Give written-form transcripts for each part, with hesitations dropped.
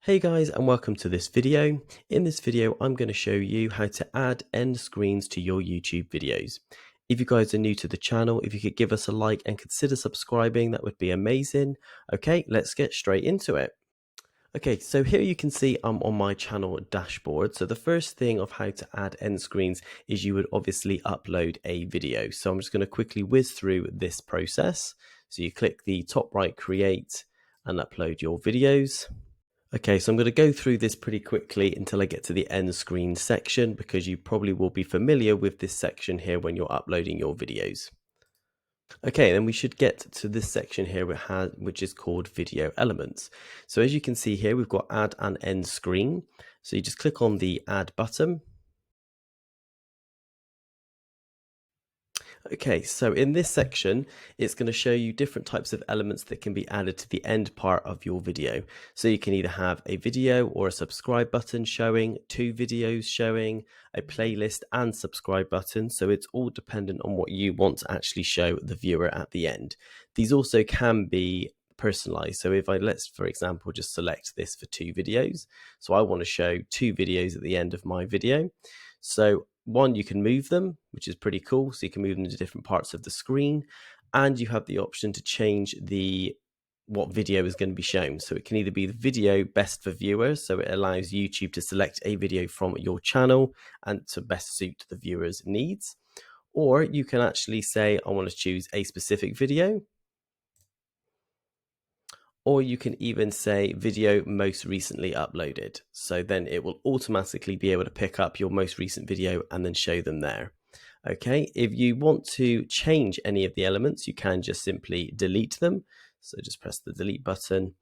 Hey guys, and welcome to this video. In this video, I'm going to show you how to add end screens to your YouTube videos. If you guys are new to the channel, if you could give us a like and consider subscribing, that would be amazing. Okay, let's get straight into it. Okay, so here you can see I'm on my channel dashboard. So the first thing of how to add end screens is you would obviously upload a video. So I'm just going to quickly whiz through this process. So you click the top right, create, and upload your videos. Okay, so I'm going to go through this pretty quickly until I get to the end screen section, because you probably will be familiar with this section here when you're uploading your videos. Okay, then we should get to this section here which is called video elements. So as you can see here, we've got add and end screen. So you just click on the add button. Okay, so in this section, it's going to show you different types of elements that can be added to the end part of your video. So you can either have a video or a subscribe button showing, two videos showing, a playlist and subscribe button. So it's all dependent on what you want to actually show the viewer at the end. These also can be personalized. So if let's, for example, just select this for two videos. So I want to show two videos at the end of my video. So one, you can move them, which is pretty cool. So you can move them to different parts of the screen, and you have the option to change what video is going to be shown. So it can either be the video best for viewers, so it allows YouTube to select a video from your channel and to best suit the viewer's needs, or you can actually say, I want to choose a specific video. Or you can even say video most recently uploaded. So then it will automatically be able to pick up your most recent video and then show them there. Okay, if you want to change any of the elements, you can just simply delete them. So just press the delete button,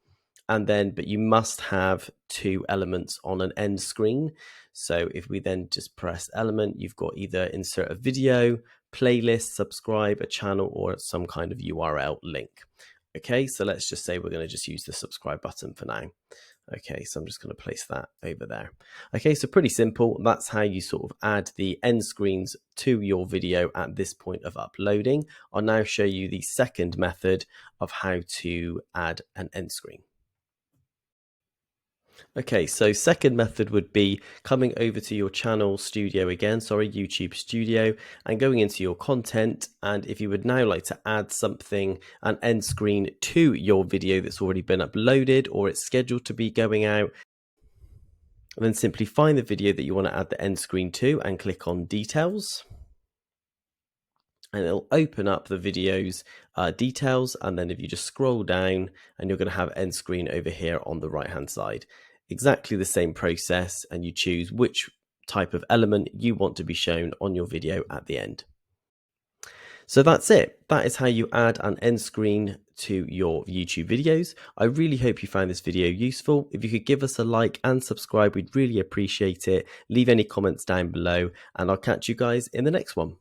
but you must have two elements on an end screen. So if we then just press element, you've got either insert a video, playlist, subscribe, a channel, or some kind of URL link. Okay, so let's just say we're going to just use the subscribe button for now. Okay, so I'm just going to place that over there. Okay, so pretty simple. That's how you sort of add the end screens to your video at this point of uploading. I'll now show you the second method of how to add an end screen. Okay, so second method would be coming over to your channel studio again, YouTube Studio, and going into your content. And if you would now like to add something, an end screen to your video that's already been uploaded or it's scheduled to be going out, then simply find the video that you want to add the end screen to and click on details. And it'll open up the video's details. And then if you just scroll down, and you're going to have end screen over here on the right hand side. Exactly the same process, and you choose which type of element you want to be shown on your video at the end. So that's it. That is how you add an end screen to your YouTube videos. I really hope you found this video useful. If you could give us a like and subscribe, we'd really appreciate it. Leave any comments down below, and I'll catch you guys in the next one.